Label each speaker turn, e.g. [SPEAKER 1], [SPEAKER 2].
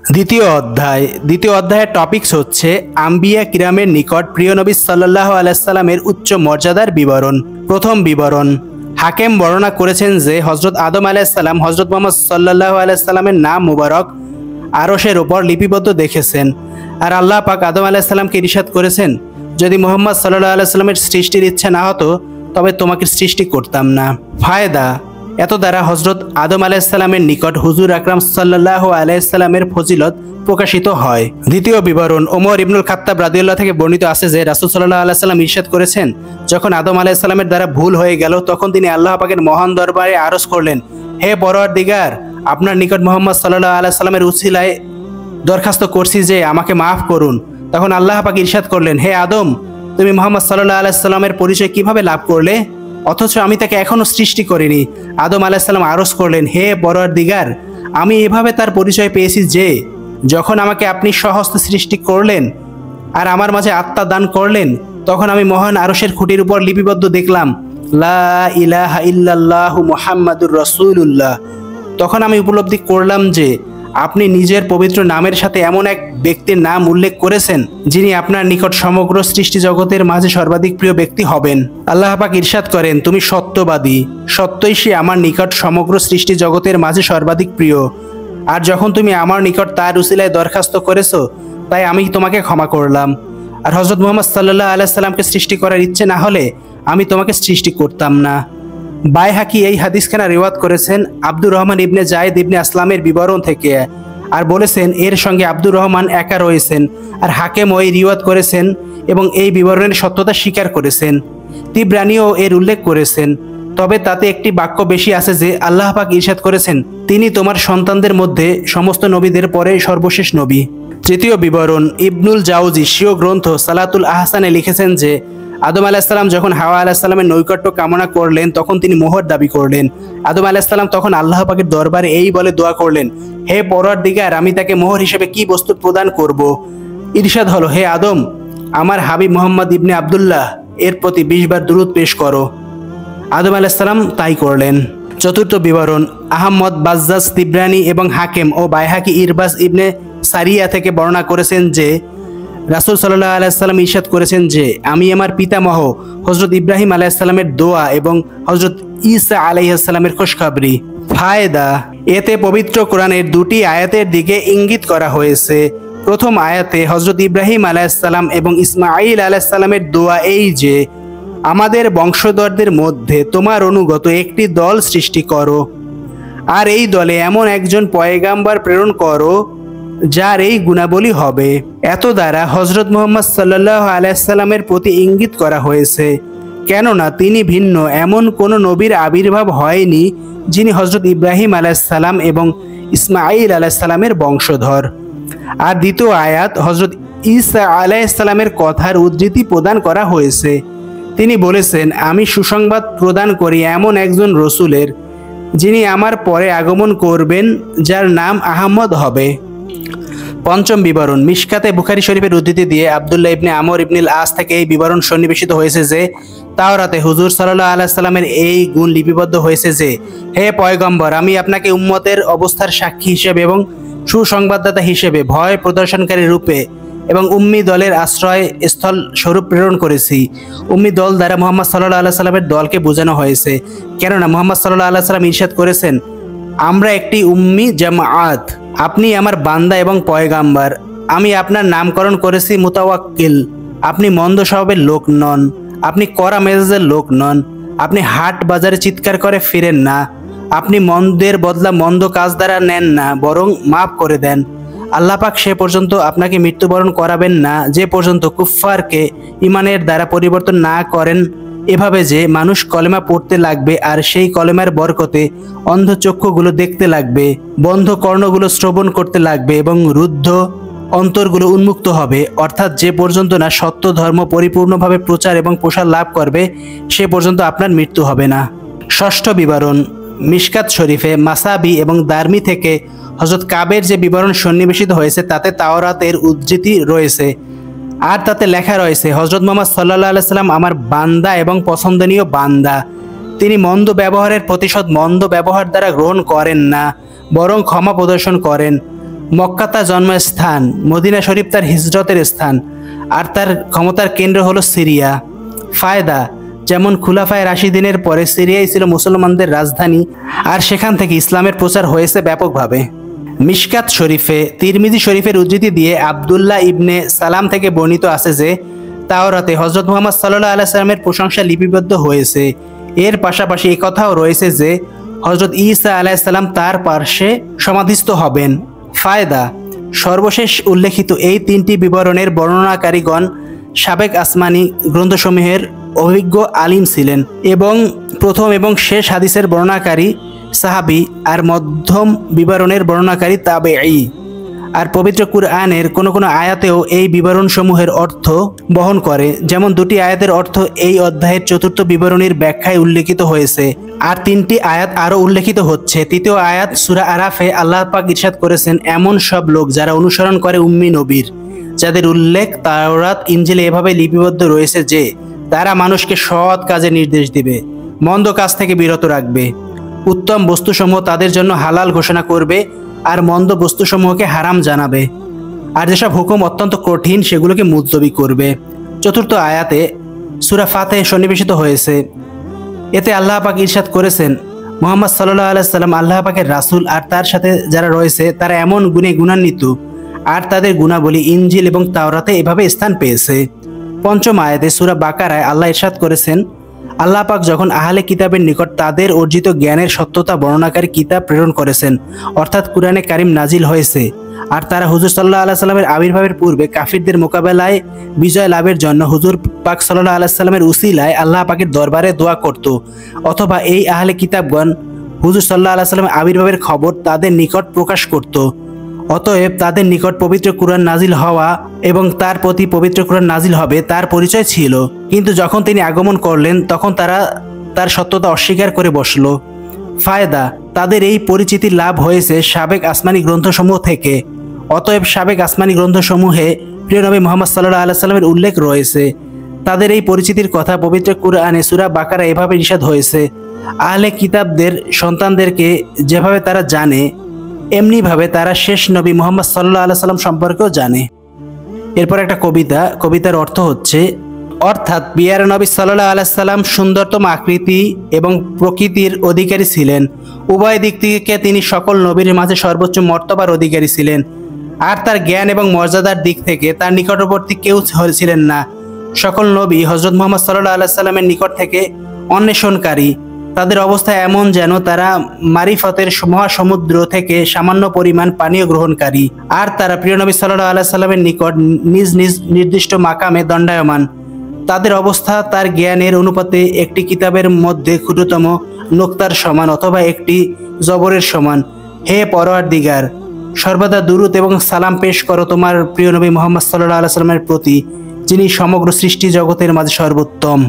[SPEAKER 1] দ্বিতীয় অধ্যায়ের টপিকস হচ্ছে আম্বিয়া কিরামের নিকট প্রিয় নবী সাল্লাল্লাহু আলাইহি সাল্লামের উচ্চ মর্যাদার বিবরণ। প্রথম বিবরণ, হাকেম বর্ণনা করেছেন যে হযরত আদম আলাইহিস সালাম হযরত মুহাম্মদ সাল্লাল্লাহু আলাইহি সাল্লামের নাম মুবারক আরশের উপর লিপিবদ্ধ দেখেছেন। আর আল্লাহ পাক আদম আলাইহিস সালামকে ইরশাদ করেছেন, যদি মুহাম্মদ সাল্লাল্লাহু আলাইহি সাল্লামের সৃষ্টির ইচ্ছা না হতো তবে তোমাকে সৃষ্টি করতাম না। ফায়দা, এত দ্বারা হযরত আদম আলাইহিস সালামের নিকট হুজুর আকরাম সাল্লাল্লাহু আলাইহি সাল্লামের ফজিলত প্রকাশিত হয়। দ্বিতীয় বিবরণ, ওমর ইবনুল খাত্তাব রাদিয়াল্লাহু থেকে বর্ণিত আছে যে রাসূল সাল্লাল্লাহু আলাইহি সাল্লাম ইরশাদ করেছেন, যখন আদম আলাইহিস সালামের দ্বারা ভুল হয়ে গেল তখন তিনি আল্লাহ পাকের মহান দরবারে আরজ করলেন, হে পরওয়ারদিগার, আপনার নিকট মুহাম্মদ সাল্লাল্লাহু আলাইহি সাল্লামের উসিলায় দরখাস্ত করছি যে আমাকে মাফ করুন। তখন আল্লাহ পাক ইরশাদ করলেন, হে আদম, তুমি মুহাম্মদ সাল্লাল্লাহু আলাইহি সাল্লামের পরিচয় কিভাবে লাভ করলে, অথচ আমি তাকে এখনো সৃষ্টি করিনি। আদম আলাইহিস সালাম আরজ করলেন, হে পরওয়ারদিগার, আমি এভাবে তার পরিচয় পেয়েছি যে যখন আমাকে আপনি স্বহস্তে সৃষ্টি করলেন আর আমার মাঝে আত্মা দান করলেন, তখন আমি মহান আরশের খুঁটির উপর লিপিবদ্ধ দেখলাম, লা ইলাহা ইল্লাল্লাহু মুহাম্মাদুর রাসূলুল্লাহ। তখন আমি উপলব্ধি করলাম যে আপনি নিজের পবিত্র নামের সাথে এমন এক ব্যক্তির নাম উল্লেখ করেছেন যিনি আপনার নিকট সমগ্র সৃষ্টি জগতের মাঝে সর্বাধিক প্রিয় ব্যক্তি হবেন। আল্লাহ পাক ইরশাদ করেন, তুমি সত্যবাদী, সত্যই সে আমার নিকট সমগ্র সৃষ্টি জগতের মাঝে সর্বাধিক প্রিয়। আর যখন তুমি আমার নিকট তার উসিলায় দরখাস্ত করেছো, তাই আমি তোমাকে ক্ষমা করলাম। আর হযরত মুহাম্মদ সাল্লাল্লাহু আলাইহি সাল্লামকে সৃষ্টি করার ইচ্ছে না হলে আমি তোমাকে সৃষ্টি করতাম না। বাইহাকি এই হাদিসখানা রিওয়ায়াত করেছেন আব্দুর রহমান ইবনে জায়েদ ইবনে আসলামের বিবরণ থেকে, আর বলেছেন এর সঙ্গে আব্দুর রহমান একা রয়েছেন। আর হাকেম ওই রিওয়ায়াত করেছেন এবং এই বিবরণের সত্যতা স্বীকার করেছেন। তিবরানিও এর উল্লেখ করেছেন, তবে তাতে একটি বাক্য বেশি আছে যে আল্লাহ পাক ইরশাদ করেছেন, তিনি তোমার সন্তানদের মধ্যে সমস্ত নবীদের পরে সর্বশেষ নবী। তৃতীয় বিবরণ, ইবনুল জাউজি স্বীয় গ্রন্থ সালাতুল আহসানে লিখেছেন যে আদম আলাইহিস সালাম যখন হাওয়া আলাইহিস সালামের নৈকট্য কামনা করলেন তখন তিনি মোহর দাবি করলেন। আদম আলাইহিস সালাম তখন আল্লাহ পাকের দরবারে এই বলে দোয়া করলেন, হে পরওয়ারদিগার, আমি তাকে মোহর হিসেবে কি বস্তু প্রদান করব? ইরশাদ হলো, হে আদম, আমার হাবিব মুহাম্মদ ইবনে আব্দুল্লাহ এর প্রতি 20 বার দুরূদ পেশ করো। আদম আলাইহিস সালাম তাই করলেন। চতুর্থ বিবরণ, আহমদ, বাজ্জাজ, তিবরানি এবং হাকেম ও বাইহাকি ইরবাস ইবনে সারিয়া থেকে বর্ণনা করেছেন যে রাসূল সাল্লাল্লাহু আলাইহি সাল্লাম ইরশাদ করেছেন যে আমি আমার পিতামহ হযরত ইব্রাহিম আলাইহিস সালামের দোয়া এবং হযরত ঈসা আলাইহিস সালামের খুশখবরি। ফায়দা, এতে পবিত্র কোরআনের দুটি আয়াতের দিকে ইঙ্গিত করা হয়েছে। প্রথম আয়াতে হযরত ইব্রাহিম আলাইহিস সালাম এবং ইসমাঈল আলাইহিস সালামের দোয়া এই যে আমাদের বংশধরদের মধ্যে তোমার অনুগত একটি দল সৃষ্টি করো, আর এই দলে এমন একজন পয়গাম্বর প্রেরণ করো যার এই গুণাবলী হবে। এত দ্বারা হযরত মুহাম্মদ সাল্লাল্লাহু আলাইহি সাল্লামের প্রতি ইঙ্গিত করা হয়েছে, কেননা তিনি ভিন্ন এমন কোনো নবীর আবির্ভাব হয়নি যিনি হযরত ইব্রাহিম আলাইহিস সালাম এবং ইসমাঈল আলাইহিস সালামের বংশধর। আর দ্বিতীয় আয়াত হযরত ঈসা আলাইহিস সালামের কথার উদ্ধৃতি প্রদান করা হয়েছে। তিনি বলেছেন, আমি সুসংবাদ প্রদান করি এমন একজন রসুলের যিনি আমার পরে আগমন করবেন, যার নাম আহমদ হবে। পঞ্চম বিবরণ, মিশকাতে বুখারী শরীফের উদ্ধৃতি দিয়ে আব্দুল্লাহ ইবনে আমর ইবনুল আস থেকে এই বিবরণ সন্নিবেশিত হয়েছে যে তাওরাতে হুজুর সাল্লাল্লাহু আলাইহি সাল্লামের এই গুণ লিপিবদ্ধ হয়েছে যে, হে পয়গম্বর, আমি আপনাকে উম্মতের অবস্থার সাক্ষী হিসেবে এবং সুসংবাদদাতা হিসেবে ভয় প্রদর্শনকারী রূপে এবং উম্মি দলের আশ্রয় স্থল স্বরূপ প্রেরণ করেছি। উম্মি দল দ্বারা মুহাম্মদ সাল্লাল্লাহু আলাইহি সাল্লামের দলকে বোঝানো হয়েছে, কেননা মুহাম্মদ সাল্লাল্লাহু আলাইহি সাল্লাম ইরশাদ করেছেন, আমরা একটি উম্মি জামাআত, আপনি আমার বান্দা এবং পয়গাম্বার। আমি আপনার নামকরণ করেছি মুতাওয়াক্কিল। আপনি মন্দ স্বভাবের লোক নন, আপনি কড়া মেজাজের লোক নন, আপনি হাট বাজারে চিৎকার করে ফিরেন না, আপনি মন্দের বদলা মন্দ কাজ দ্বারা নেন না, বরং মাফ করে দেন। আল্লাহ পাক সে পর্যন্ত আপনাকে মৃত্যুবরণ করাবেন না যে পর্যন্ত কুফফারকে ইমানের দ্বারা পরিবর্তন না করেন, এভাবে যে মানুষ কলেমা পড়তে লাগবে আর সেই কলেমার বরকতে অন্ধ চক্ষুগুলো দেখতে লাগবে, বন্ধ কর্ণগুলো শ্রবণ করতে লাগবে এবং রুদ্ধ অন্তরগুলো উন্মুক্ত হবে, অর্থাৎ যে পর্যন্ত না সত্য ধর্ম পরিপূর্ণভাবে প্রচার এবং প্রসার লাভ করবে সে পর্যন্ত আপনার মৃত্যু হবে না। ষষ্ঠ বিবরণ, মিশকাত শরীফে, মাসাবি এবং দারমি থেকে হযরত কাবের যে বিবরণ সন্নিবেশিত হয়েছে তাতে তাওরাতের উদ্ধৃতি রয়েছে। আর তাতে লেখা রয়েছে, হযরত মুহাম্মদ সাল্লাল্লাহু আলাইহি সাল্লাম আমার বান্দা এবং পছন্দনীয় বান্দা। তিনি মন্দ ব্যবহারের প্রতিশোধ মন্দ ব্যবহার দ্বারা গ্রহণ করেন না, বরং ক্ষমা প্রদর্শন করেন। মক্কা তার জন্মস্থান, মদিনা শরীফ তার হিজরতের স্থান, আর তার ক্ষমতার কেন্দ্র হলো সিরিয়া। ফায়দা: যেমন খুলাফায়ে রাশিদিনের পরে সিরিয়াই ছিল মুসলমানদের রাজধানী, আর সেখান থেকে ইসলামের প্রচার হয়েছে ব্যাপকভাবে। মিশকাত শরীফে তিরমিজি শরীফের উদ্ধৃতি দিয়ে আবদুল্লাহ ইবনে সালাম থেকে বর্ণিত আছে যে তাওরাতে হযরত মুহাম্মদ সাল্লাল্লাহু আলাইহি সাল্লামের প্রশংসা লিপিবদ্ধ হয়েছে। এর পাশাপাশি এই কথাও রয়েছে যে হযরত ঈসা আলাইহিস সালাম তার পার্শ্বে সমাধিস্থ হবেন। ফায়দা: সর্বশেষ উল্লেখিত এই তিনটি বিবরণের বর্ণনাকারীগণ সাবেক আসমানি গ্রন্থসমূহের অভিজ্ঞ আলিম ছিলেন, এবং প্রথম এবং শেষ হাদিসের বর্ণনাকারী সাহাবী, আর মধ্যম বিবরণের বর্ণনাকারী তাবেঈ। আর পবিত্র কুরআনের কোনো কোনো আয়াতেও এই বিবরণসমূহের অর্থ বহন করে, যেমন দুটি আয়াতের অর্থ এই অধ্যায়ের চতুর্থ বিবরণীর ব্যাখ্যায় উল্লেখিত হয়েছে, আর তিনটি আয়াত আরও উল্লেখিত হচ্ছে। তৃতীয় আয়াত সূরা আরাফে আল্লাহ পাক ইরশাদ করেছেন, এমন সব লোক যারা অনুসরণ করে উম্মি নবীর, যাদের উল্লেখ তাওরাত ইনজিলে এভাবে লিপিবদ্ধ রয়েছে যে তারা মানুষকে সৎ কাজে নির্দেশ দিবে, মন্দ কাজ থেকে বিরত রাখবে, উত্তম বস্তুসমূহ তাদের জন্য হালাল ঘোষণা করবে, আর মন্দ বস্তুসমূহকে হারাম জানাবে, আর যেসব হুকুম অত্যন্ত কঠিন সেগুলোকে মুলতবি করবে। চতুর্থ আয়াতে সূরা ফাতিহা সন্নিবেশিত হয়েছে। এতে আল্লাহ পাক ইরশাদ করেছেন, মুহাম্মদ সাল্লাল্লাহু আলাইহি সাল্লাম আল্লাহ পাকের রাসূল, আর তার সাথে যারা রয়েছে তারা এমন গুণে গুণান্বিত, আর তাদের গুণাবলী ইনজিল এবং তাওরাতে এভাবে স্থান পেয়েছে। পঞ্চম আয়াতে সূরা বাকারায় আল্লাহ ইরশাদ করেছেন, আল্লাহ পাক যখন আহলে কিতাবের নিকট তাদের অর্জিত জ্ঞানের সত্যতা বর্ণনাকারী কিতাব প্রেরণ করেছেন, অর্থাৎ কুরআনে কারিম নাজিল হয়েছে, আর তারা হুজুর সাল্লাল্লাহু আলাইহি সাল্লামের আবির্ভাবের পূর্বে কাফিরদের মোকাবেলায় বিজয় লাভের জন্য হুজুর পাক সাল্লাল্লাহু আলাইহি সাল্লামের উসিলায় আল্লাহ পাকের দরবারে দোয়া করত, অথবা এই আহলে কিতাবগণ হুজুর সাল্লাল্লাহু আলাইহি সাল্লামের আবির্ভাবের খবর তাদের নিকট প্রকাশ করত। অতএব তাদের নিকট পবিত্র কুরআন নাজিল হওয়া এবং তার প্রতি পবিত্র কুরআন নাজিল হবে তার পরিচয় ছিল, কিন্তু যখন তিনি আগমন করলেন তখন তারা তার সত্যতা অস্বীকার করে বসল। ফায়দা: তাদের এই পরিচিতি লাভ হয়েছে সাবেক আসমানি গ্রন্থসমূহ থেকে। অতএব সাবেক আসমানি গ্রন্থসমূহে প্রিয় নবী মুহাম্মদ সাল্লাল্লাহু আলাইহি সাল্লামের উল্লেখ রয়েছে। তাদের এই পরিচিতির কথা পবিত্র কুরআনে সূরা বাকারা এভাবে নিষেধ হয়েছে, আহলে কিতাবদের সন্তানদেরকে যেভাবে তারা জানে, এমনিভাবে তারা শেষ নবী মুহাম্মদ সাল্লাল্লাহু আলাইহি সাল্লাম সম্পর্কেও জানে। এরপর একটা কবিতার অর্থ হচ্ছে, অর্থাৎ পিয়ারা নবী সাল্লাল্লাহু আলাইহি সাল্লাম সুন্দরতম আকৃতি এবং প্রকৃতির অধিকারী ছিলেন। উভয় দিক থেকে তিনি সকল নবীর মাঝে সর্বোচ্চ মর্তবার অধিকারী ছিলেন, আর তার জ্ঞান এবং মর্যাদার দিক থেকে তার নিকটবর্তী কেউ ছিলেন না। সকল নবী হযরত মুহাম্মদ সাল্লাল্লাহু আলাইহি সাল্লামের নিকট থেকে অন্বেষণকারী। তাদের অবস্থা এমন যেন তারা মারিফতের মহাসমুদ্র থেকে সামান্য পরিমাণ পানীয় গ্রহণকারী, আর তারা প্রিয় নবী সাল্লাল্লাহু আলাইহি সাল্লামের নিকট নিজ নিজ নির্দিষ্ট মাকামে দণ্ডায়মান। তাদের অবস্থা তার জ্ঞানের অনুপাতে একটি কিতাবের মধ্যে ক্ষুদ্রতম নোক্তার সমান, অথবা একটি জবরের সমান। হে পরওয়ারদিগার, সর্বদা দুরূদ এবং সালাম পেশ করো তোমার প্রিয় নবী মুহাম্মদ সাল্লাল্লাহু আলাইহি সাল্লামের প্রতি, যিনি সমগ্র সৃষ্টি জগতের মাঝে সর্বোত্তম।